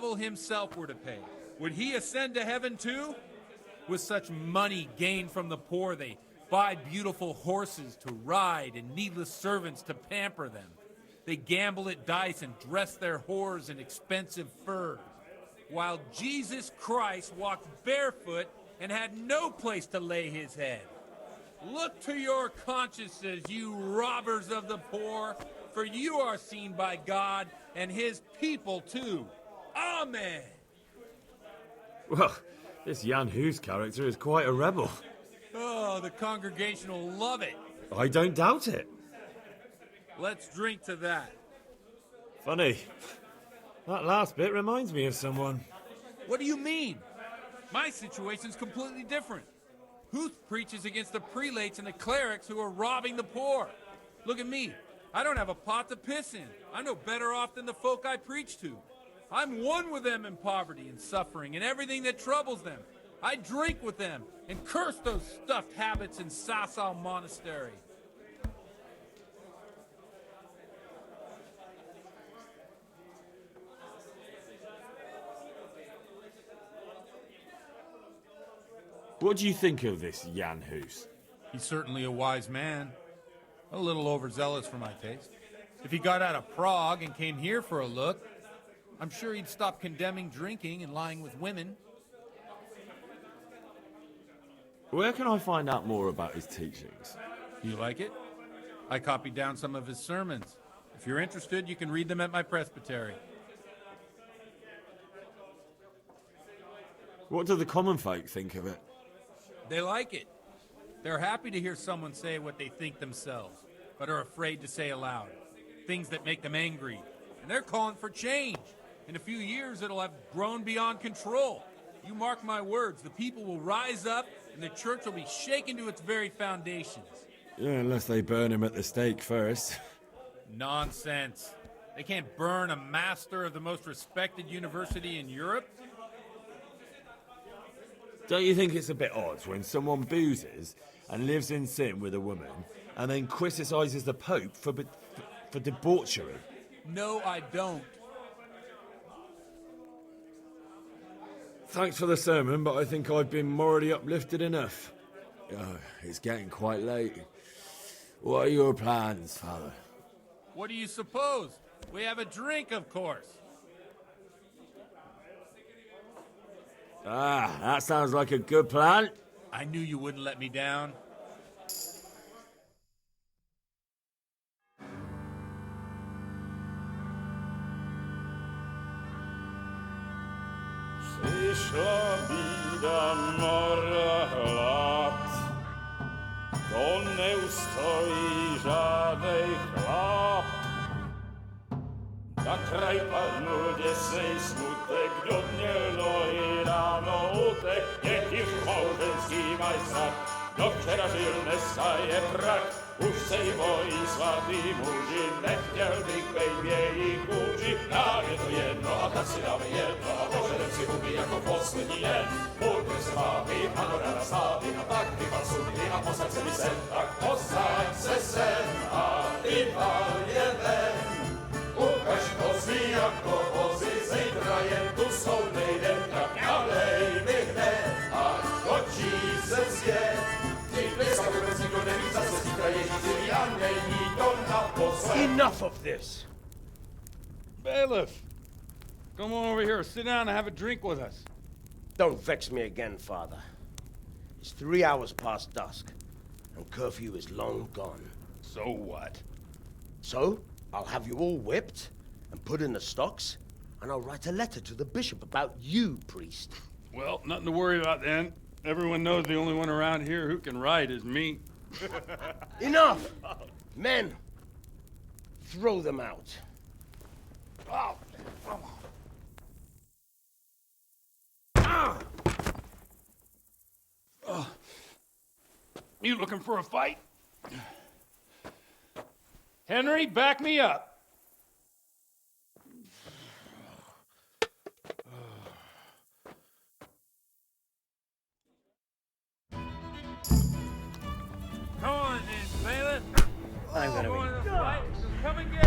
devil himself were to pay, would he ascend to heaven too? With such money gained from the poor, they buy beautiful horses to ride and needless servants to pamper them. They gamble at dice and dress their whores in expensive furs, while Jesus Christ walked barefoot and had no place to lay his head. Look to your consciences, you robbers of the poor, for you are seen by God and his people too. Amen. Well, this Jan Hus character is quite a rebel. Oh, the congregation will love it. I don't doubt it. Let's drink to that. Funny. That last bit reminds me of someone. What do you mean? My situation's completely different. Huth preaches against the prelates and the clerics who are robbing the poor. Look at me. I don't have a pot to piss in. I'm no better off than the folk I preach to. I'm one with them in poverty and suffering and everything that troubles them. I drink with them and curse those stuffed habits in Sasau Monastery. What do you think of this Jan Hus? He's certainly a wise man. A little overzealous for my taste. If he got out of Prague and came here for a look, I'm sure he'd stop condemning drinking and lying with women. Where can I find out more about his teachings? You like it? I copied down some of his sermons. If you're interested, you can read them at my presbytery. What do the common folk think of it? They like it. They're happy to hear someone say what they think themselves, but are afraid to say aloud. Things that make them angry. And they're calling for change. In a few years, it'll have grown beyond control. You mark my words, the people will rise up, and the church will be shaken to its very foundations. Yeah, unless they burn him at the stake first. Nonsense. They can't burn a master of the most respected university in Europe. Don't you think it's a bit odd when someone boozes and lives in sin with a woman and then criticises the Pope for debauchery? No, I don't. Thanks for the sermon, but I think I've been morally uplifted enough. It's getting quite late. What are your plans, Father? What do you suppose? We have a drink, of course. Ah, that sounds like a good plan. I knew you wouldn't let me down. Przyszła bida mora lat, to nie ustoi żadnej chlap. Na kraj padł dziesięć smutek, dodnielo i rano utek, niech już małżeński majstrat, do wczera żylne staje prak. Už sej mojí svatý muži, nechtěl bych bejbě jich učit. Nám je to jedno a tak si dáme jedno a požerem si huby jako poslední den. Buďme se mámy, ano ráda stávy a tak vypal sudy a posaď se mi sem. Tak posaď se sem a vypal je ven. Ukaž kozy jako vozy, zítra jen tu jsou nejdem, tak nalej mi hned a točí se svět. Enough of this! Bailiff! Come on over here, sit down and have a drink with us. Don't vex me again, Father. It's 3 hours past dusk, and curfew is long gone. So what? So, I'll have you all whipped and put in the stocks, and I'll write a letter to the bishop about you, priest. Well, nothing to worry about then. Everyone knows the only one around here who can write is me. Enough! Men, throw them out. Oh, come on. Ah! You looking for a fight? Henry, back me up. Come on, then, bailiff. I'm gonna Going be... to the fight. Just come and get